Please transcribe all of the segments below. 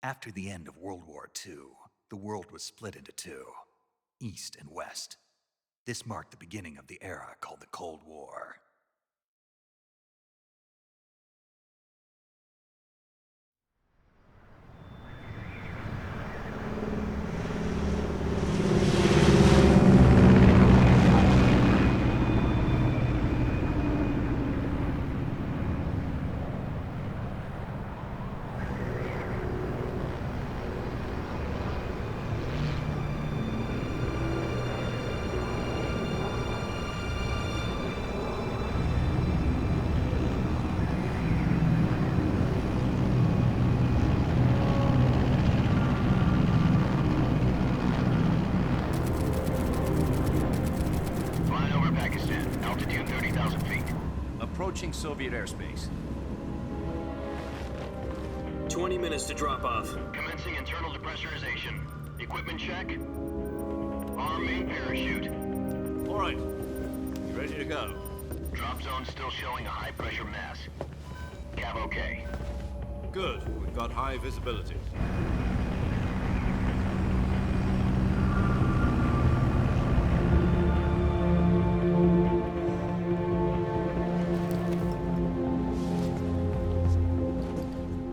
After the end of World War II, the world was split into two, East and West. This marked the beginning of the era called the Cold War. Approaching Soviet airspace. 20 minutes to drop off. Commencing internal depressurization. Equipment check. Arm main parachute. All right. You ready to go? Drop zone still showing a high pressure mass. Cav okay. Good. We've got high visibility.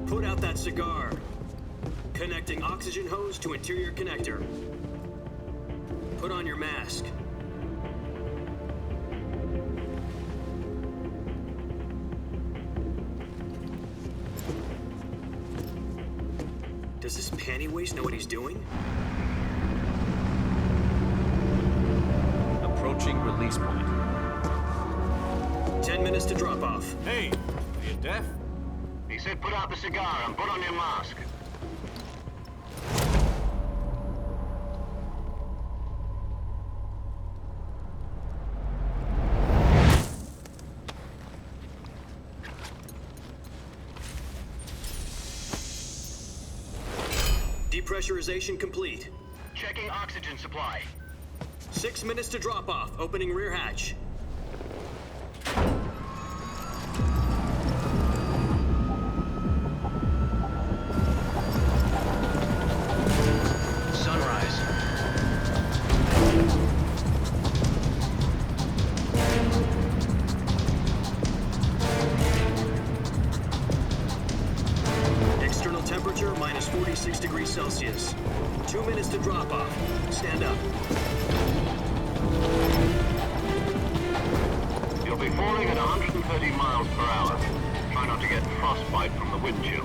Put out that cigar. Connecting oxygen hose to interior connector. Put on your mask. Does this panty waste know what he's doing? Approaching release point. 10 minutes to drop off. Hey, are you deaf? He said put out the cigar and put on your mask. Depressurization complete. Checking oxygen supply. 6 minutes to drop off. Opening rear hatch. Sunrise. External temperature minus 46 degrees Celsius. 2 minutes to drop off. Stand up. You'll be falling at 130 miles per hour. Try not to get frostbite from the wind chill.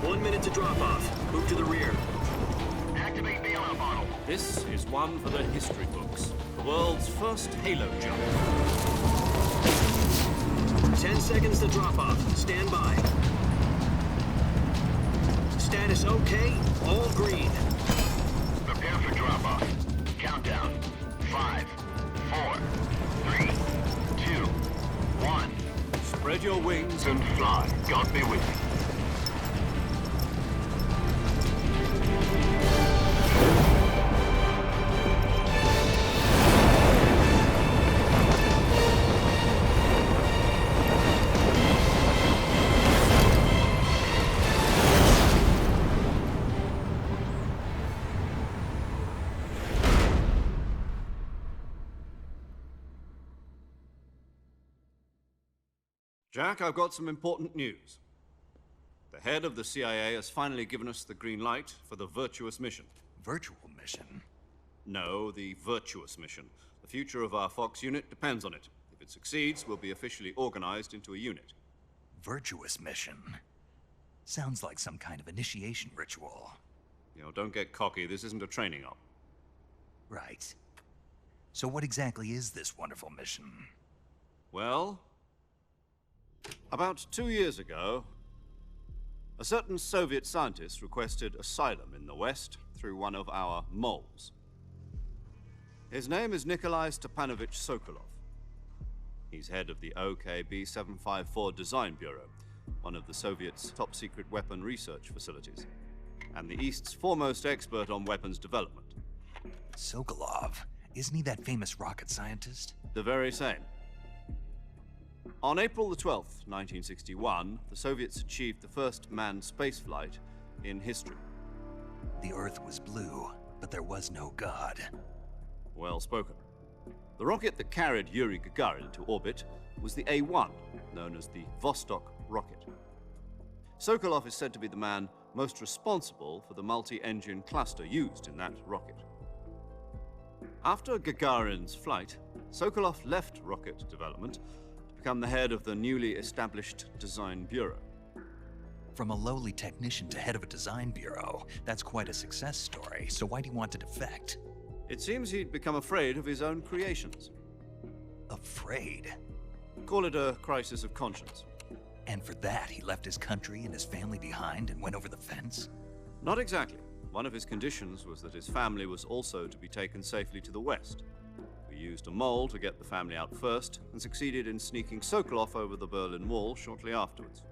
1 minute to drop off. Move to the rear. Activate bailout bottle. This is one for the history books. The world's first halo jump. 10 seconds to drop off. Stand by. Status okay. All green. Prepare for drop-off. Countdown. 5, 4, 3, 2, 1. Spread your wings And fly. God be with you. Jack, I've got some important news. The head of the CIA has finally given us the green light for the virtuous mission. Virtual mission? No, the virtuous mission. The future of our Fox unit depends on it. If it succeeds, we'll be officially organized into a unit. Virtuous mission? Sounds like some kind of initiation ritual. You know, don't get cocky. This isn't a training op. Right. So what exactly is this wonderful mission? Well, about 2 years ago, a certain Soviet scientist requested asylum in the West through one of our moles. His name is Nikolai Stepanovich Sokolov. He's head of the ps5 Design Bureau, one of the Soviets' top-secret weapon research facilities, and the East's foremost expert on weapons development. Sokolov. Isn't he that famous rocket scientist? The very same. On April the 12th, 1961, the Soviets achieved the first manned spaceflight in history. The Earth was blue, but there was no God. Well spoken. The rocket that carried Yuri Gagarin into orbit was the A-1, known as the Vostok rocket. Sokolov is said to be the man most responsible for the multi-engine cluster used in that rocket. After Gagarin's flight, Sokolov left rocket development to become the head of the newly established Design Bureau. From a lowly technician to head of a design bureau, that's quite a success story, so why do you want to defect? It seems he'd become afraid of his own creations. Afraid? Call it a crisis of conscience. And for that, he left his country and his family behind and went over the fence? Not exactly. One of his conditions was that his family was also to be taken safely to the west. We used a mole to get the family out first and succeeded in sneaking Sokolov over the Berlin Wall shortly afterwards.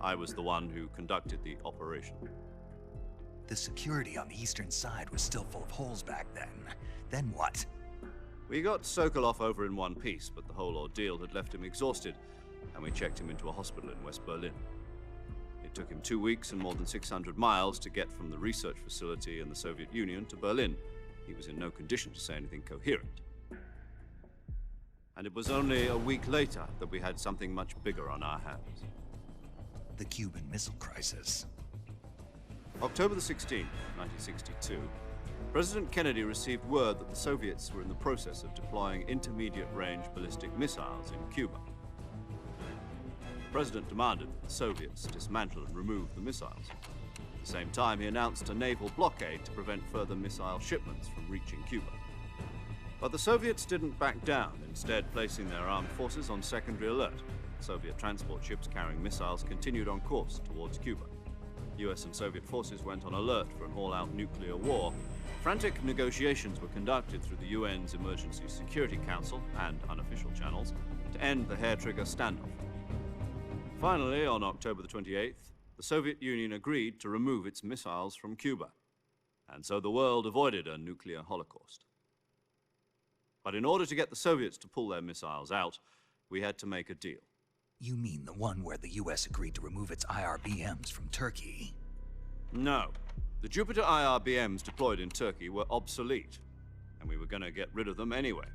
I was the one who conducted the operation. The security on the eastern side was still full of holes back then. Then what? We got Sokolov over in one piece, but the whole ordeal had left him exhausted, and we checked him into a hospital in West Berlin. It took him 2 weeks and more than 600 miles to get from the research facility in the Soviet Union to Berlin. He was in no condition to say anything coherent. And it was only a week later that we had something much bigger on our hands. The Cuban Missile Crisis. October the 16th, 1962, President Kennedy received word that the Soviets were in the process of deploying intermediate-range ballistic missiles in Cuba. The President demanded that the Soviets dismantle and remove the missiles. At the same time, he announced a naval blockade to prevent further missile shipments from reaching Cuba. But the Soviets didn't back down, instead placing their armed forces on secondary alert. Soviet transport ships carrying missiles continued on course towards Cuba. US and Soviet forces went on alert for an all-out nuclear war. Frantic negotiations were conducted through the UN's Emergency Security Council and unofficial channels to end the hair-trigger standoff. Finally, on October the 28th, the Soviet Union agreed to remove its missiles from Cuba, and so the world avoided a nuclear holocaust. But in order to get the Soviets to pull their missiles out, we had to make a deal. You mean the one where the US agreed to remove its IRBMs from Turkey? No. The Jupiter IRBMs deployed in Turkey were obsolete, and we were going to get rid of them anyway.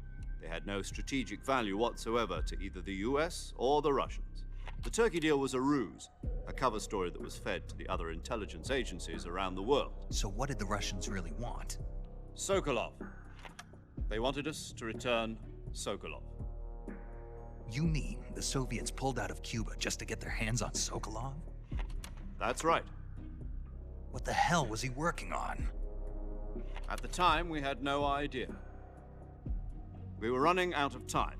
They had no strategic value whatsoever to either the US or the Russians. The Turkey deal was a ruse, a cover story that was fed to the other intelligence agencies around the world. So what did the Russians really want? Sokolov. They wanted us to return Sokolov. You mean the Soviets pulled out of Cuba just to get their hands on Sokolov? That's right. What the hell was he working on? At the time, we had no idea. We were running out of time.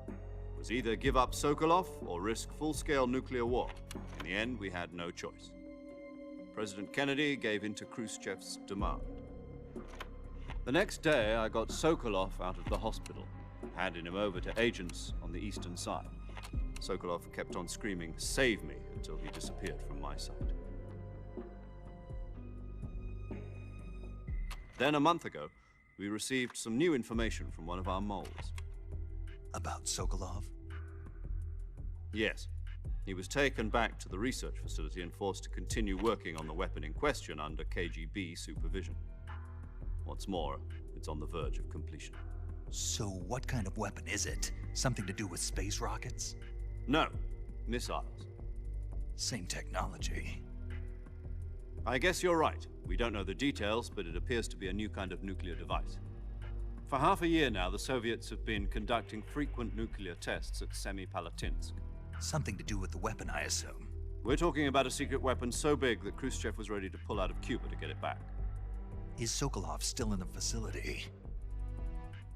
It was either give up Sokolov or risk full-scale nuclear war. In the end, we had no choice. President Kennedy gave in to Khrushchev's demand. The next day, I got Sokolov out of the hospital, handing him over to agents on the eastern side. Sokolov kept on screaming, "Save me," until he disappeared from my sight. Then, a month ago, we received some new information from one of our moles. About Sokolov? Yes. He was taken back to the research facility and forced to continue working on the weapon in question under KGB supervision. What's more, it's on the verge of completion. So what kind of weapon is it? Something to do with space rockets? No, missiles. Same technology. I guess you're right. We don't know the details, but it appears to be a new kind of nuclear device. For half a year now, the Soviets have been conducting frequent nuclear tests at Semipalatinsk. Something to do with the weapon, I assume. We're talking about a secret weapon so big that Khrushchev was ready to pull out of Cuba to get it back. Is Sokolov still in the facility?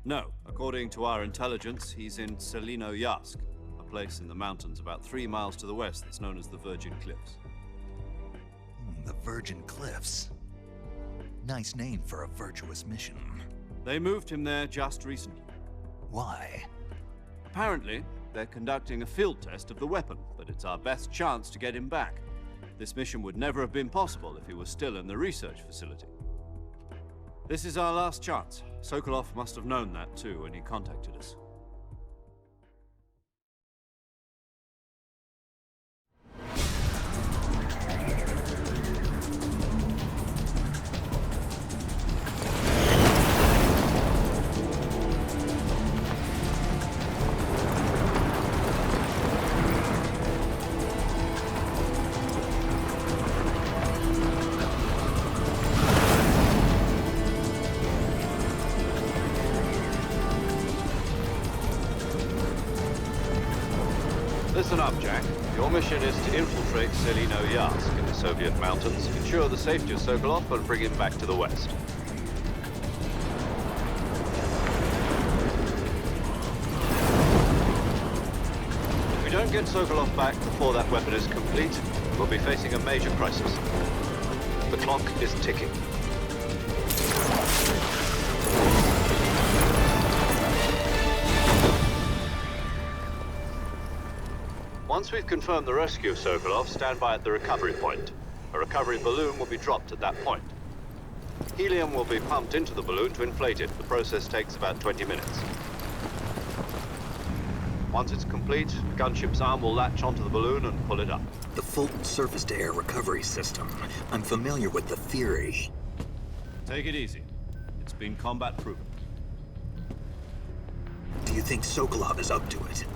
No. According to our intelligence, he's in Selino-Yarsk, a place in the mountains about 3 miles to the west that's known as the Virgin Cliffs. The Virgin Cliffs. Nice name for a virtuous mission. They moved him there just recently. Why? Apparently, they're conducting a field test of the weapon, but it's our best chance to get him back. This mission would never have been possible if he was still in the research facility. This is our last chance. Sokolov must have known that too when he contacted us. Listen up, Jack. Your mission is to infiltrate Selino Yask in the Soviet mountains, ensure the safety of Sokolov, and bring him back to the West. If we don't get Sokolov back before that weapon is complete, we'll be facing a major crisis. The clock is ticking. Once we've confirmed the rescue of Sokolov, stand by at the recovery point. A recovery balloon will be dropped at that point. Helium will be pumped into the balloon to inflate it. The process takes about 20 minutes. Once it's complete, the gunship's arm will latch onto the balloon and pull it up. The Fulton surface-to-air recovery system. I'm familiar with the theory. Take it easy. It's been combat proven. Do you think Sokolov is up to it?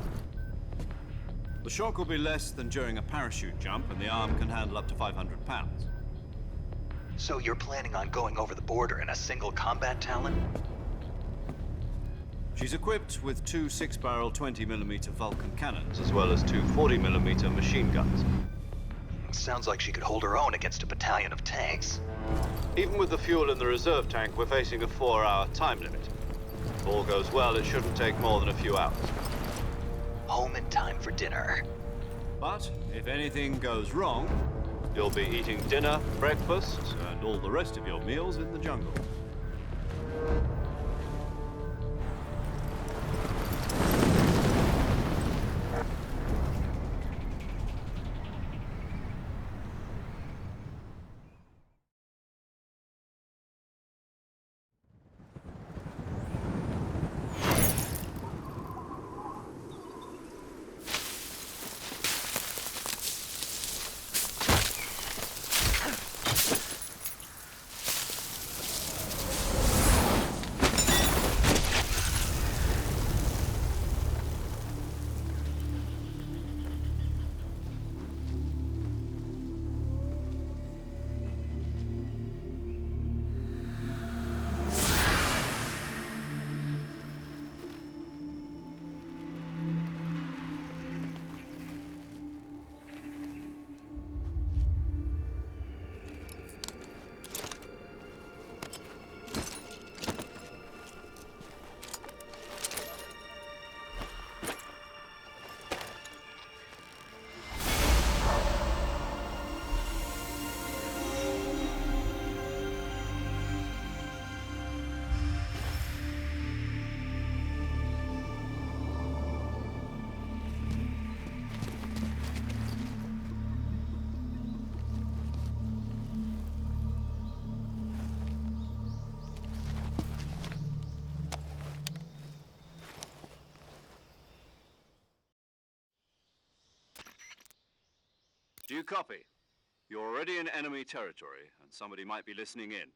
The shock will be less than during a parachute jump, and the arm can handle up to 500 pounds. So you're planning on going over the border in a single combat Talon? She's equipped with two 6-barrel 20mm Vulcan cannons, as well as two 40mm machine guns. Sounds like she could hold her own against a battalion of tanks. Even with the fuel in the reserve tank, we're facing a 4-hour time limit. If all goes well, it shouldn't take more than a few hours. Home in time for dinner. But if anything goes wrong, you'll be eating dinner, breakfast, and all the rest of your meals in the jungle. Do you copy? You're already in enemy territory, and somebody might be listening in.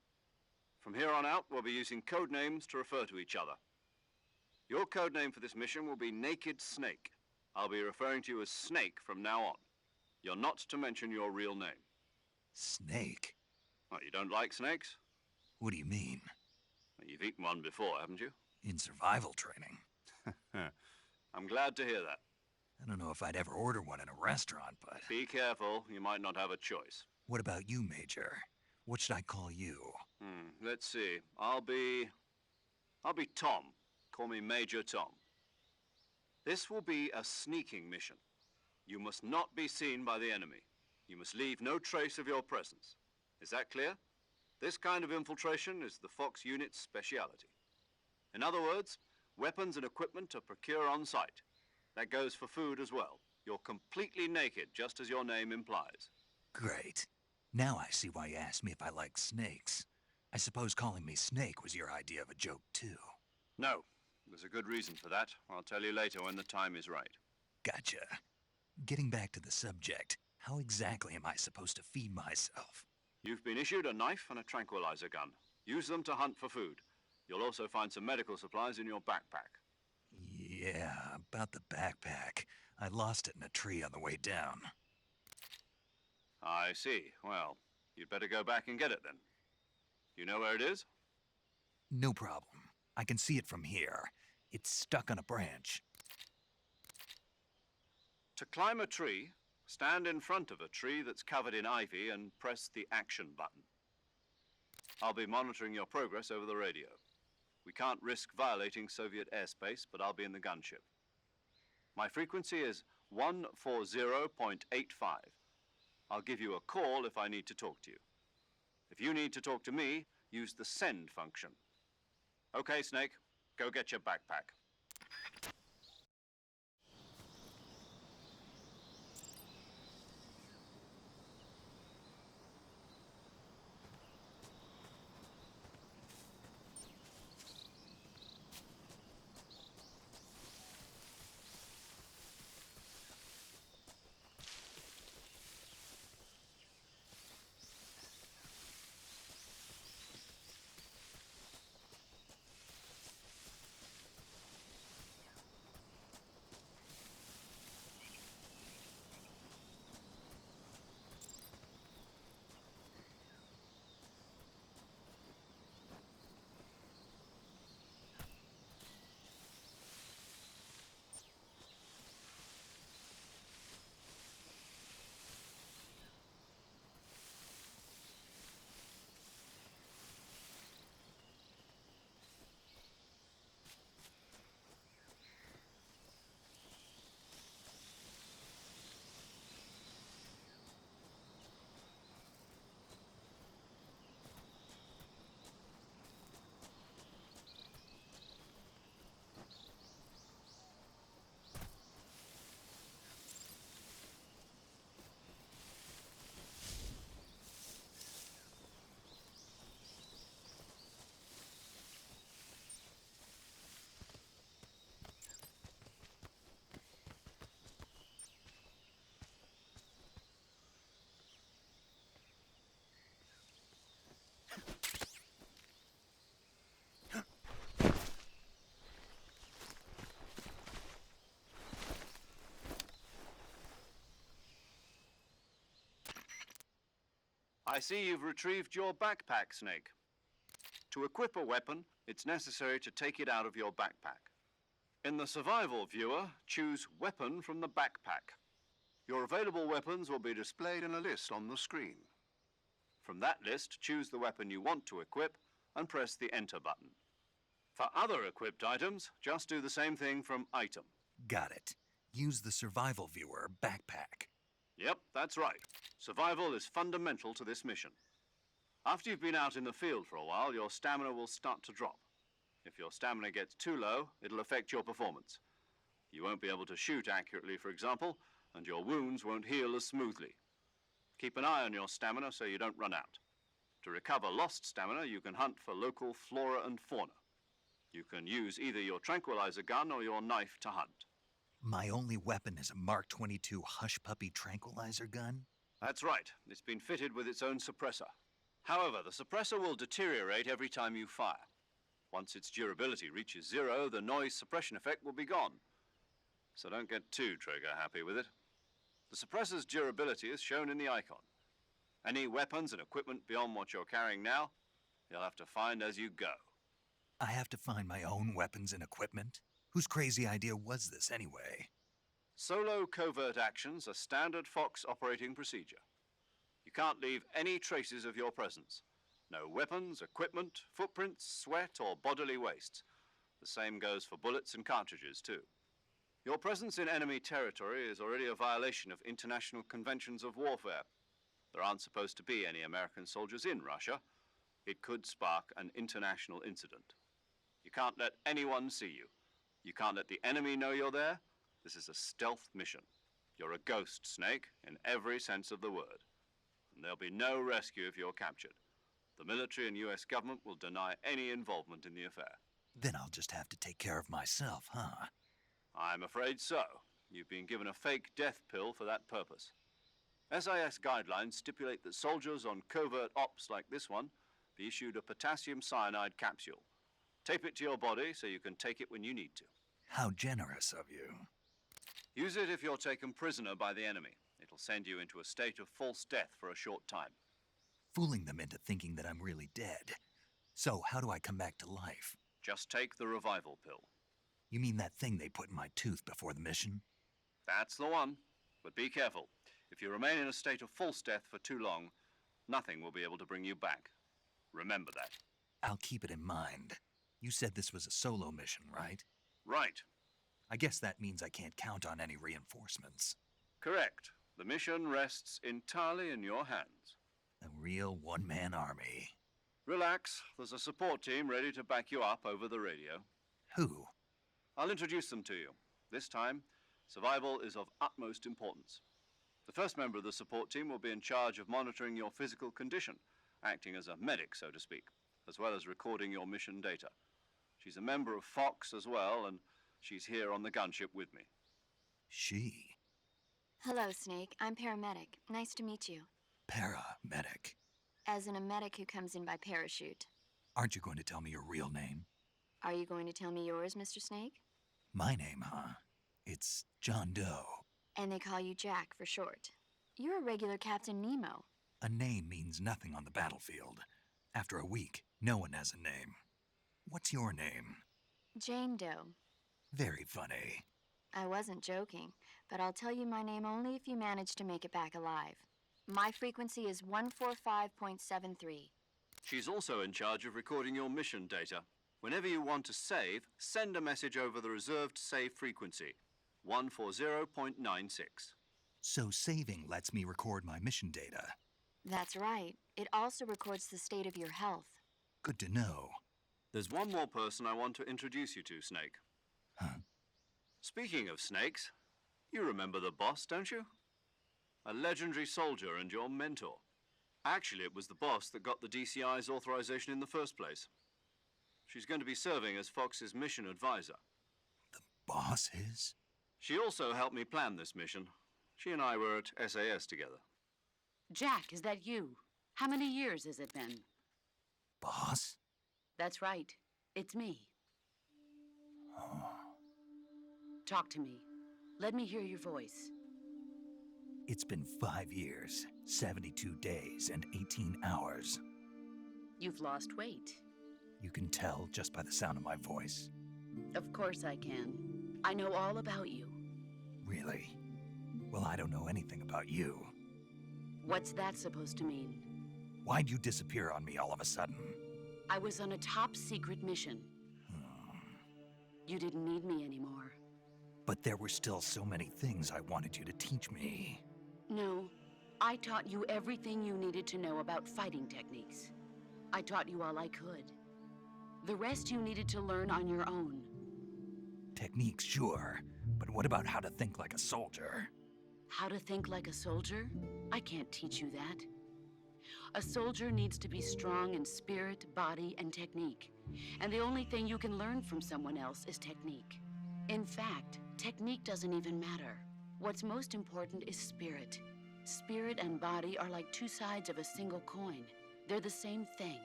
From here on out, we'll be using code names to refer to each other. Your code name for this mission will be Naked Snake. I'll be referring to you as Snake from now on. You're not to mention your real name. Snake? What, you don't like snakes? What do you mean? Well, you've eaten one before, haven't you? In survival training. I'm glad to hear that. I don't know if I'd ever order one in a restaurant, but... Be careful, you might not have a choice. What about you, Major? What should I call you? Let's see. I'll be Tom. Call me Major Tom. This will be a sneaking mission. You must not be seen by the enemy. You must leave no trace of your presence. Is that clear? This kind of infiltration is the Fox unit's speciality. In other words, weapons and equipment are procured on site. That goes for food as well. You're completely naked, just as your name implies. Great. Now I see why you asked me if I like snakes. I suppose calling me Snake was your idea of a joke, too. No, there's a good reason for that. I'll tell you later when the time is right. Gotcha. Getting back to the subject, how exactly am I supposed to feed myself? You've been issued a knife and a tranquilizer gun. Use them to hunt for food. You'll also find some medical supplies in your backpack. Yeah, about the backpack. I lost it in a tree on the way down. I see. Well, you'd better go back and get it then. You know where it is? No problem. I can see it from here. It's stuck on a branch. To climb a tree, stand in front of a tree that's covered in ivy and press the action button. I'll be monitoring your progress over the radio. We can't risk violating Soviet airspace, but I'll be in the gunship. My frequency is 140.85. I'll give you a call if I need to talk to you. If you need to talk to me, use the send function. Okay, Snake, go get your backpack. I see you've retrieved your backpack, Snake. To equip a weapon, it's necessary to take it out of your backpack. In the survival viewer, choose Weapon from the backpack. Your available weapons will be displayed in a list on the screen. From that list, choose the weapon you want to equip and press the Enter button. For other equipped items, just do the same thing from Item. Got it. Use the survival viewer backpack. Yep, that's right. Survival is fundamental to this mission. After you've been out in the field for a while, your stamina will start to drop. If your stamina gets too low, it'll affect your performance. You won't be able to shoot accurately, for example, and your wounds won't heal as smoothly. Keep an eye on your stamina so you don't run out. To recover lost stamina, you can hunt for local flora and fauna. You can use either your tranquilizer gun or your knife to hunt. My only weapon is a Mark 22 Hush Puppy tranquilizer gun? That's right. It's been fitted with its own suppressor. However, the suppressor will deteriorate every time you fire. Once its durability reaches 0, the noise suppression effect will be gone. So don't get too trigger-happy with it. The suppressor's durability is shown in the icon. Any weapons and equipment beyond what you're carrying now, you'll have to find as you go. I have to find my own weapons and equipment? Whose crazy idea was this, anyway? Solo covert actions are standard Fox operating procedure. You can't leave any traces of your presence. No weapons, equipment, footprints, sweat, or bodily waste. The same goes for bullets and cartridges, too. Your presence in enemy territory is already a violation of international conventions of warfare. There aren't supposed to be any American soldiers in Russia. It could spark an international incident. You can't let anyone see you. You can't let the enemy know you're there. This is a stealth mission. You're a ghost, Snake, in every sense of the word. And there'll be no rescue if you're captured. The military and US government will deny any involvement in the affair. Then I'll just have to take care of myself, huh? I'm afraid so. You've been given a fake death pill for that purpose. SIS guidelines stipulate that soldiers on covert ops like this one be issued a potassium cyanide capsule. Tape it to your body so you can take it when you need to. How generous of you. Use it if you're taken prisoner by the enemy. It'll send you into a state of false death for a short time. Fooling them into thinking that I'm really dead. So, how do I come back to life? Just take the revival pill. You mean that thing they put in my tooth before the mission? That's the one. But be careful. If you remain in a state of false death for too long, nothing will be able to bring you back. Remember that. I'll keep it in mind. You said this was a solo mission, right? Right. I guess that means I can't count on any reinforcements. Correct. The mission rests entirely in your hands. A real one-man army. Relax. There's a support team ready to back you up over the radio. Who? I'll introduce them to you. This time, survival is of utmost importance. The first member of the support team will be in charge of monitoring your physical condition, acting as a medic, so to speak, as well as recording your mission data. She's a member of Fox as well, and she's here on the gunship with me. She? Hello, Snake. I'm paramedic. Nice to meet you. Paramedic. As in a medic who comes in by parachute. Aren't you going to tell me your real name? Are you going to tell me yours, Mr. Snake? My name, huh? It's John Doe. And they call you Jack for short. You're a regular Captain Nemo. A name means nothing on the battlefield. After a week, no one has a name. What's your name? Jane Doe. Very funny. I wasn't joking, but I'll tell you my name only if you manage to make it back alive. My frequency is 145.73. She's also in charge of recording your mission data. Whenever you want to save, send a message over the reserved save frequency, 140.96. So saving lets me record my mission data. That's right. It also records the state of your health. Good to know. There's one more person I want to introduce you to, Snake. Huh? Speaking of snakes, you remember the boss, don't you? A legendary soldier and your mentor. Actually, it was the boss that got the DCI's authorization in the first place. She's going to be serving as Fox's mission advisor. The boss is? She also helped me plan this mission. She and I were at SAS together. Jack, is that you? How many years has it been? Boss? That's right. It's me. Oh. Talk to me. Let me hear your voice. It's been 5 years, 72 days, and 18 hours. You've lost weight. You can tell just by the sound of my voice. Of course I can. I know all about you. Really? Well, I don't know anything about you. What's that supposed to mean? Why'd you disappear on me all of a sudden? I was on a top secret mission. You didn't need me anymore. But there were still so many things I wanted you to teach me. No, I taught you everything you needed to know about fighting techniques. I taught you all I could. The rest you needed to learn on your own. Techniques, sure. But what about how to think like a soldier? How to think like a soldier? I can't teach you that. A soldier needs to be strong in spirit, body, and technique. And the only thing you can learn from someone else is technique. In fact, technique doesn't even matter. What's most important is spirit. Spirit and body are like two sides of a single coin. They're the same thing.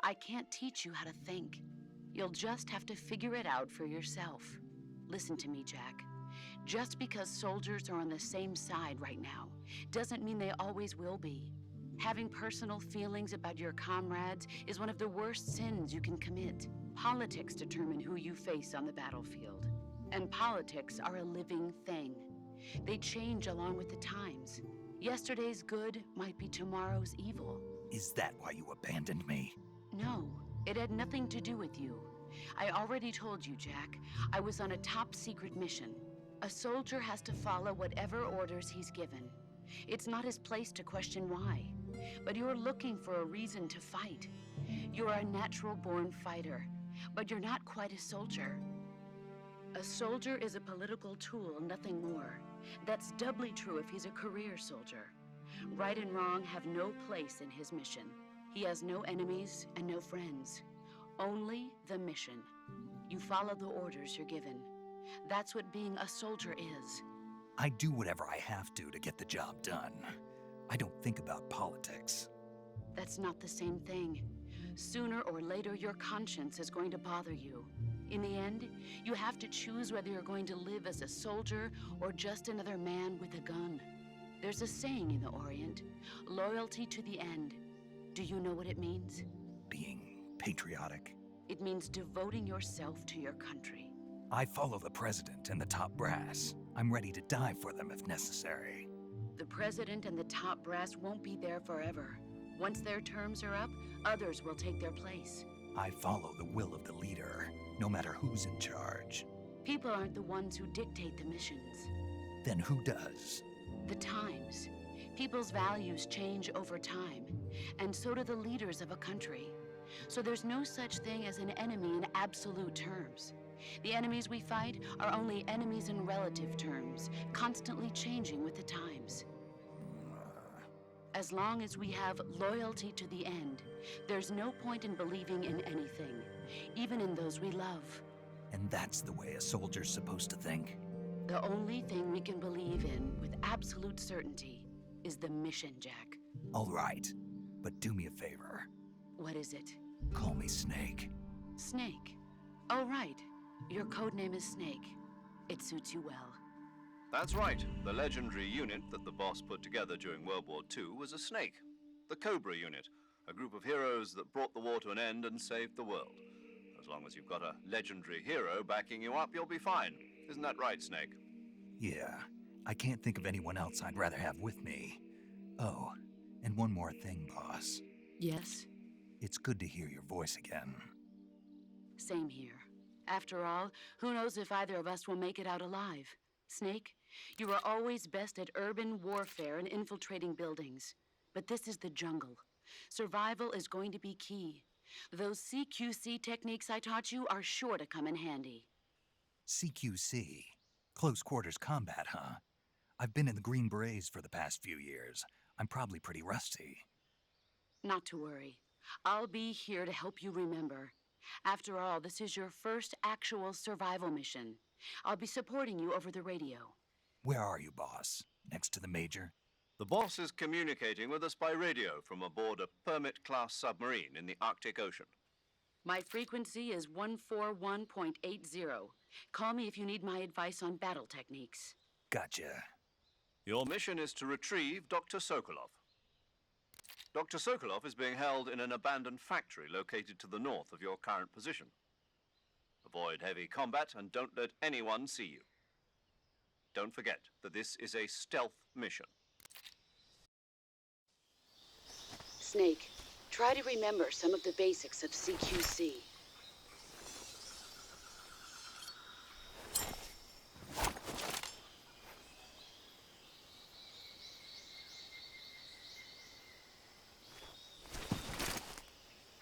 I can't teach you how to think. You'll just have to figure it out for yourself. Listen to me, Jack. Just because soldiers are on the same side right now doesn't mean they always will be. Having personal feelings about your comrades is one of the worst sins you can commit. Politics determine who you face on the battlefield. And politics are a living thing. They change along with the times. Yesterday's good might be tomorrow's evil. Is that why you abandoned me? No, it had nothing to do with you. I already told you, Jack. I was on a top secret mission. A soldier has to follow whatever orders he's given. It's not his place to question why. But you're looking for a reason to fight. You're a natural-born fighter, but you're not quite a soldier. A soldier is a political tool, nothing more. That's doubly true if he's a career soldier. Right and wrong have no place in his mission. He has no enemies and no friends. Only the mission. You follow the orders you're given. That's what being a soldier is. I do whatever I have to get the job done. I don't think about politics. That's not the same thing. Sooner or later, your conscience is going to bother you. In the end, you have to choose whether you're going to live as a soldier or just another man with a gun. There's a saying in the Orient, loyalty to the end. Do you know what it means? Being patriotic. It means devoting yourself to your country. I follow the president and the top brass. I'm ready to die for them if necessary. The president and the top brass won't be there forever. Once their terms are up, others will take their place. I follow the will of the leader, no matter who's in charge. People aren't the ones who dictate the missions. Then who does? The times. People's values change over time, and so do the leaders of a country. So there's no such thing as an enemy in absolute terms. The enemies we fight are only enemies in relative terms, constantly changing with the times. As long as we have loyalty to the end, there's no point in believing in anything, even in those we love. And that's the way a soldier's supposed to think? The only thing we can believe in with absolute certainty is the mission, Jack. All right, but do me a favor. What is it? Call me Snake. Snake. Oh, right. Your code name is Snake. It suits you well. That's right. The legendary unit that the boss put together during World War II was a snake. The Cobra unit, a group of heroes that brought the war to an end and saved the world. As long as you've got a legendary hero backing you up, you'll be fine. Isn't that right, Snake? Yeah, I can't think of anyone else I'd rather have with me. Oh, and one more thing, boss. Yes? It's good to hear your voice again. Same here. After all, who knows if either of us will make it out alive? Snake, you are always best at urban warfare and infiltrating buildings. But this is the jungle. Survival is going to be key. Those CQC techniques I taught you are sure to come in handy. CQC? Close quarters combat, huh? I've been in the Green Berets for the past few years. I'm probably pretty rusty. Not to worry. I'll be here to help you remember. After all, this is your first actual survival mission. I'll be supporting you over the radio. Where are you, boss? Next to the Major? The boss is communicating with us by radio from aboard a Permit-class submarine in the Arctic Ocean. My frequency is 141.80. Call me if you need my advice on battle techniques. Gotcha. Your mission is to retrieve Dr. Sokolov. Dr. Sokolov is being held in an abandoned factory located to the north of your current position. Avoid heavy combat and don't let anyone see you. Don't forget that this is a stealth mission. Snake, try to remember some of the basics of CQC.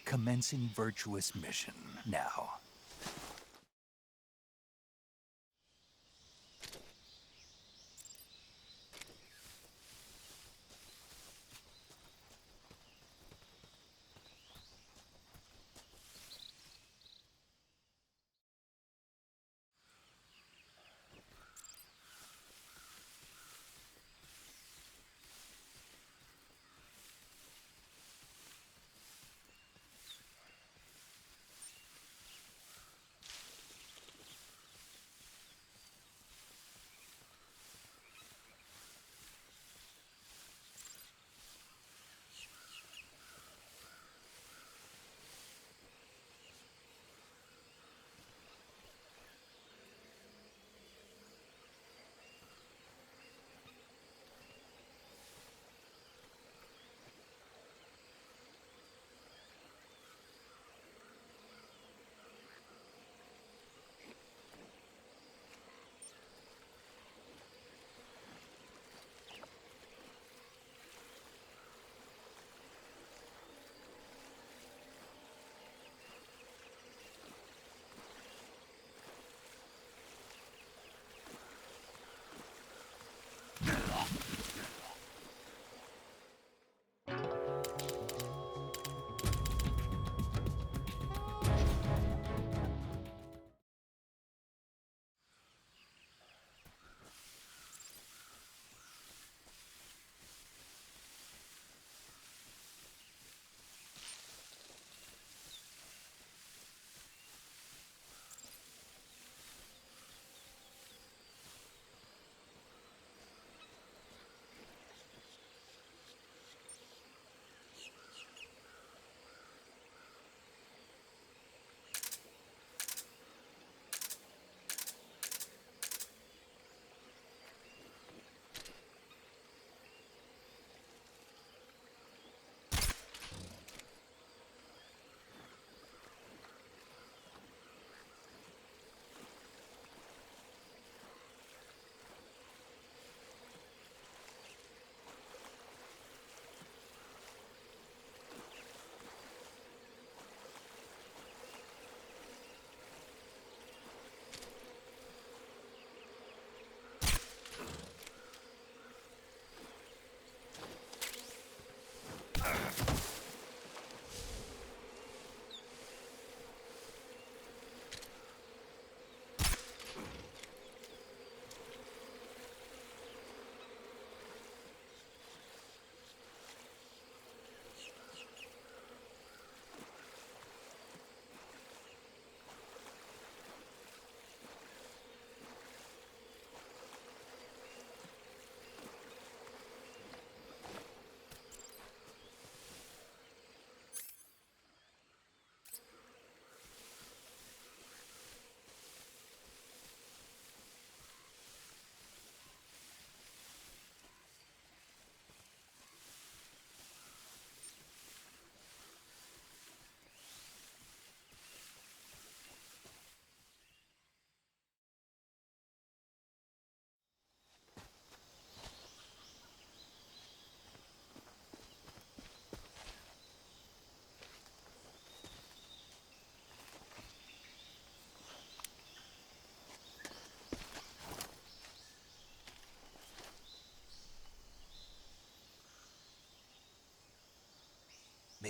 Commencing virtuous mission now.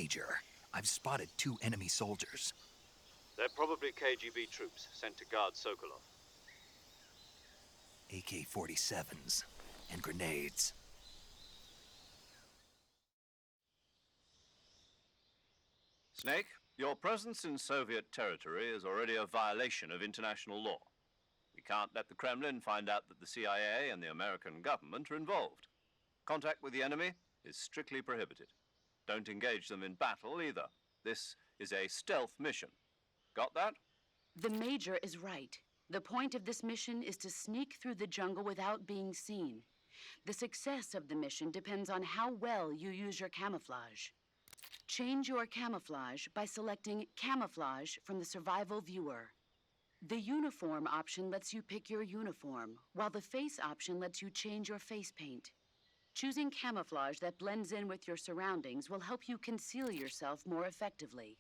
Major. I've spotted 2 enemy soldiers. They're probably KGB troops sent to guard Sokolov. AK-47s and grenades. Snake, your presence in Soviet territory is already a violation of international law. We can't let the Kremlin find out that the CIA and the American government are involved. Contact with the enemy is strictly prohibited. Don't engage them in battle either. This is a stealth mission. Got that? The Major is right. The point of this mission is to sneak through the jungle without being seen. The success of the mission depends on how well you use your camouflage. Change your camouflage by selecting Camouflage from the Survival Viewer. The Uniform option lets you pick your uniform, while the Face option lets you change your face paint. Choosing camouflage that blends in with your surroundings will help you conceal yourself more effectively.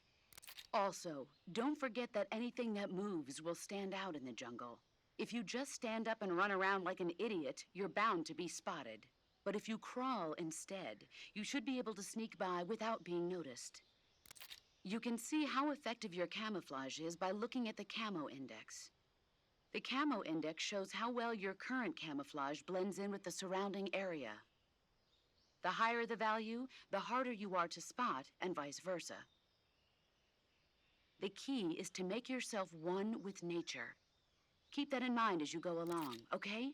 Also, don't forget that anything that moves will stand out in the jungle. If you just stand up and run around like an idiot, you're bound to be spotted. But if you crawl instead, you should be able to sneak by without being noticed. You can see how effective your camouflage is by looking at the Camo Index. The Camo Index shows how well your current camouflage blends in with the surrounding area. The higher the value, the harder you are to spot, and vice versa. The key is to make yourself one with nature. Keep that in mind as you go along, okay?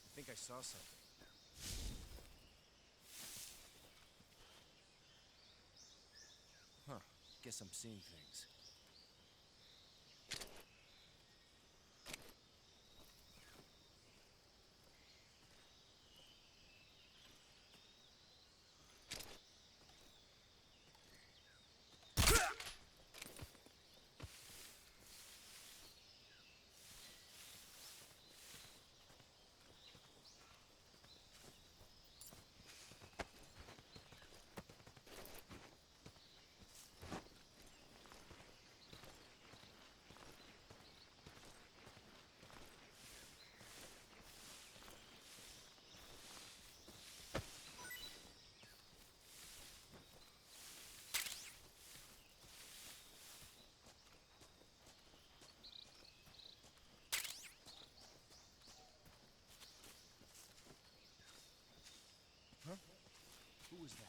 I think I saw something. Huh. Guess I'm seeing things. was that?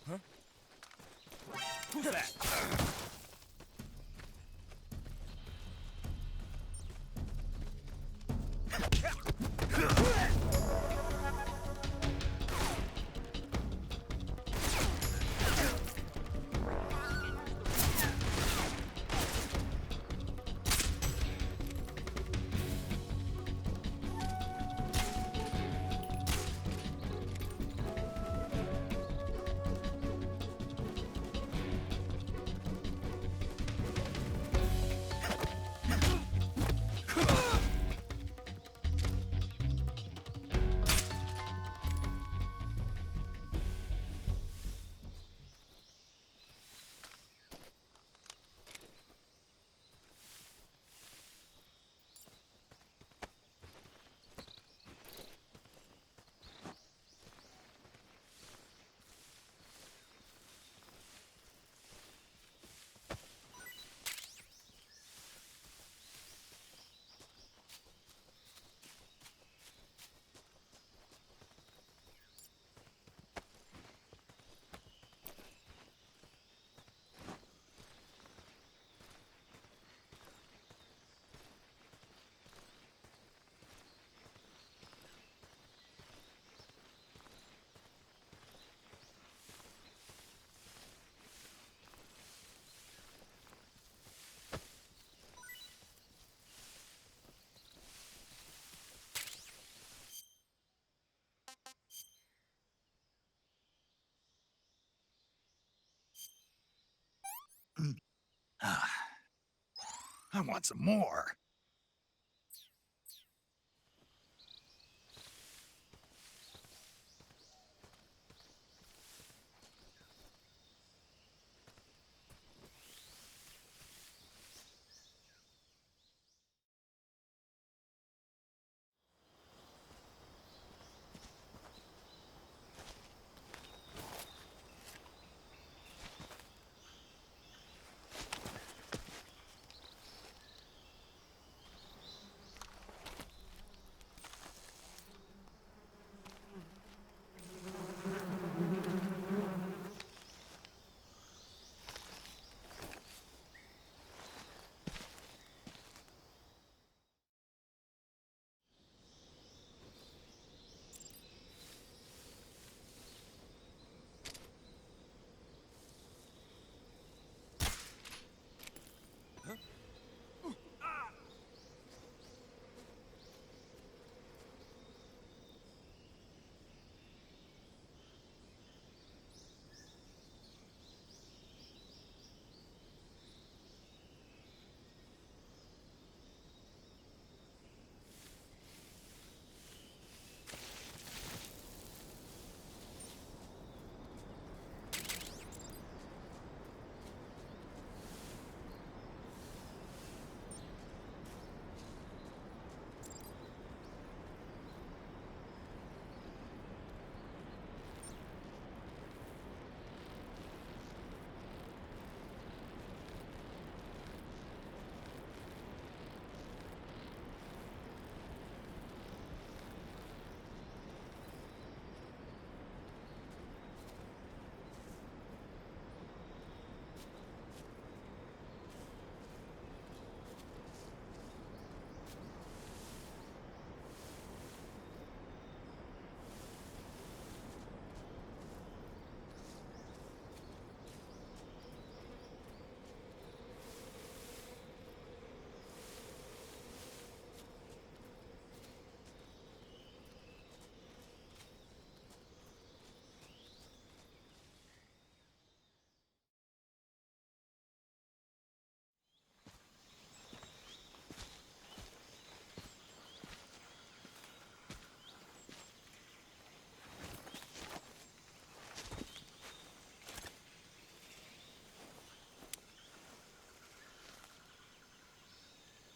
Huh? Who's that? I want some more.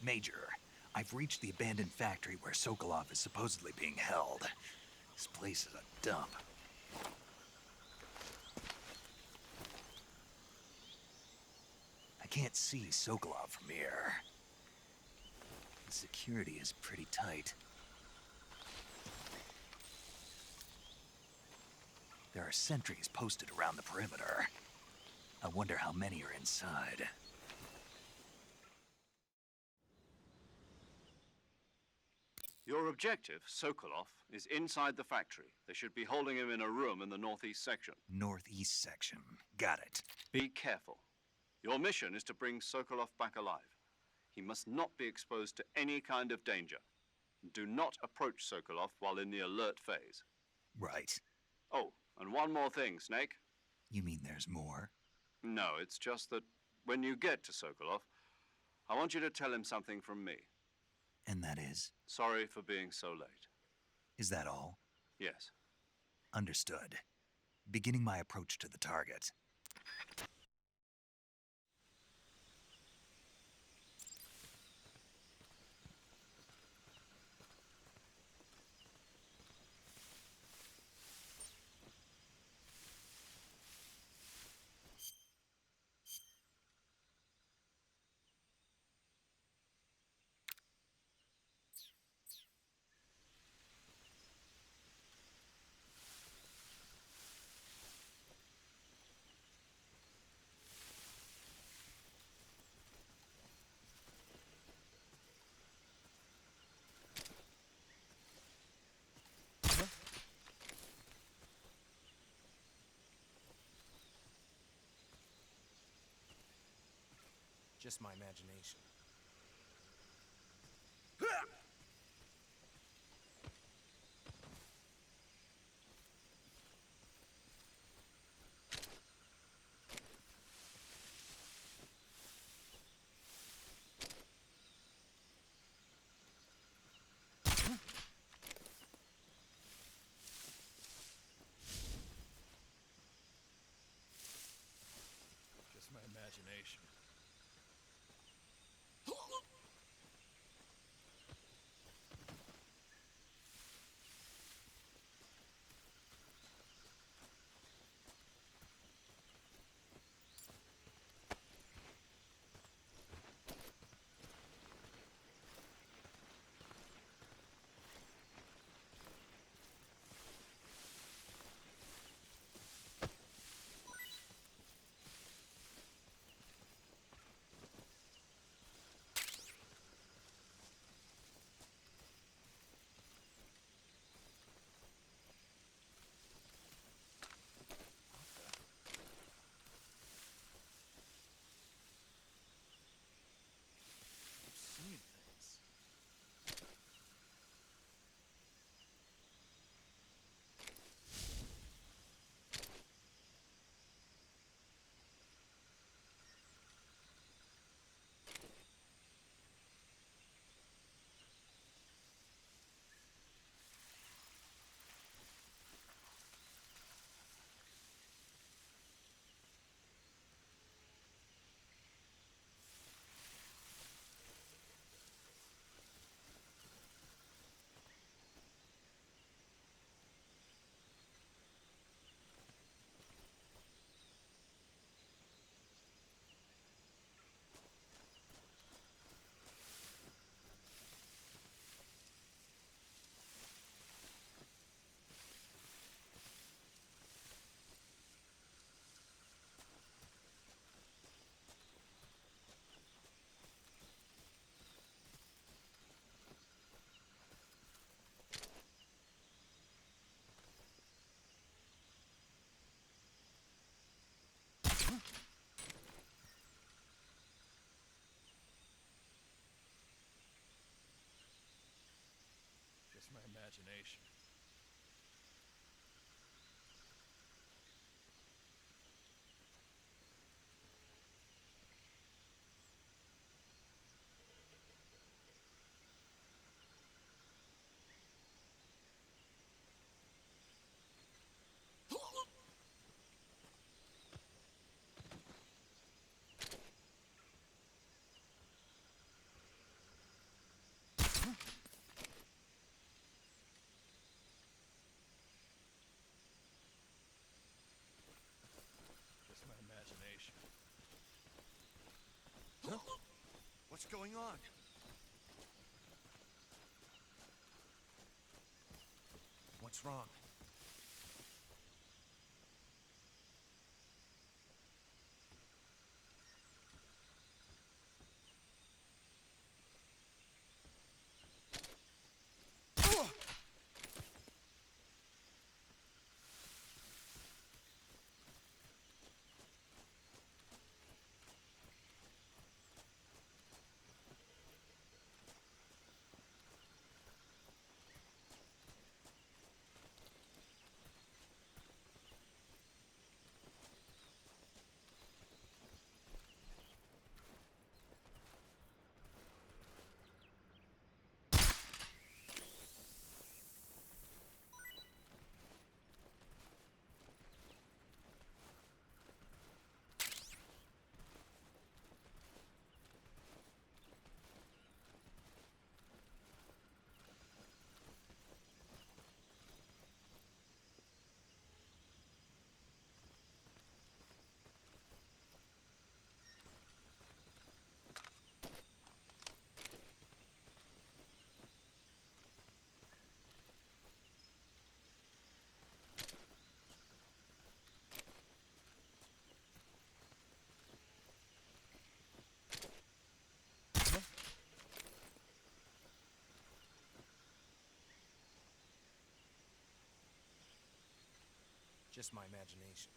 Major, I've reached the abandoned factory where Sokolov is supposedly being held. This place is a dump. I can't see Sokolov from here. The security is pretty tight. There are sentries posted around the perimeter. I wonder how many are inside. Your objective, Sokolov, is inside the factory. They should be holding him in a room in the northeast section. Northeast section. Got it. Be careful. Your mission is to bring Sokolov back alive. He must not be exposed to any kind of danger. Do not approach Sokolov while in the alert phase. Right. Oh, and one more thing, Snake. You mean there's more? No, it's just that when you get to Sokolov, I want you to tell him something from me. And that is? Sorry for being so late. Is that all? Yes. Understood. Beginning my approach to the target. Just my imagination. Just my imagination. What's going on? What's wrong? Just my imagination.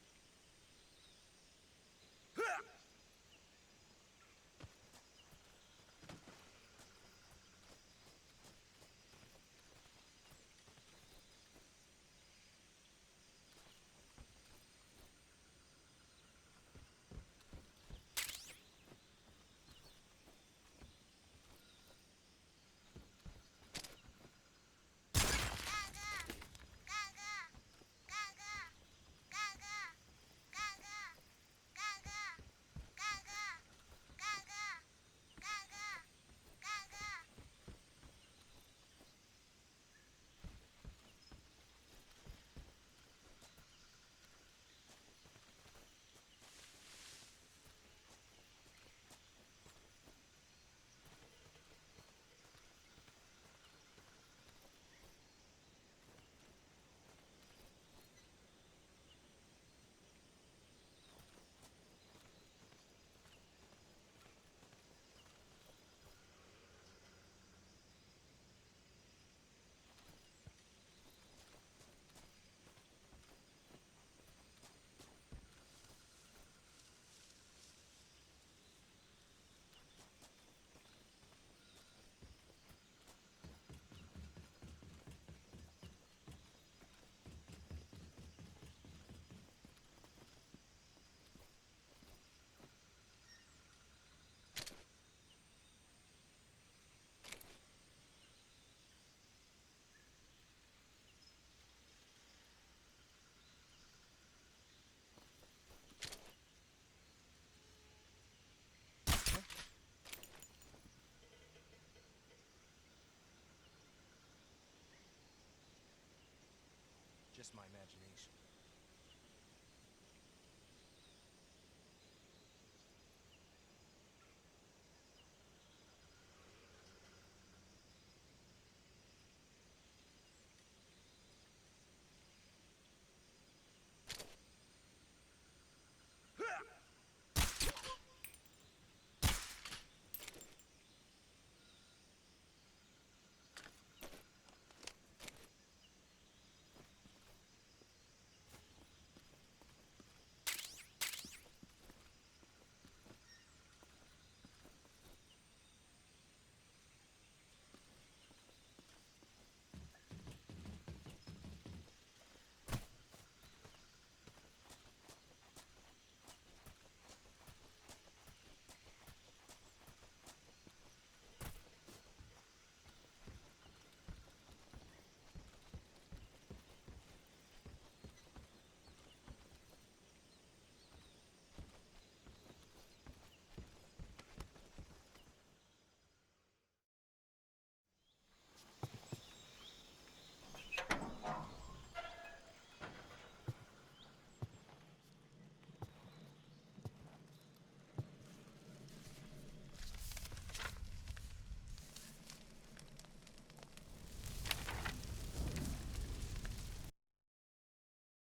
Just my imagination.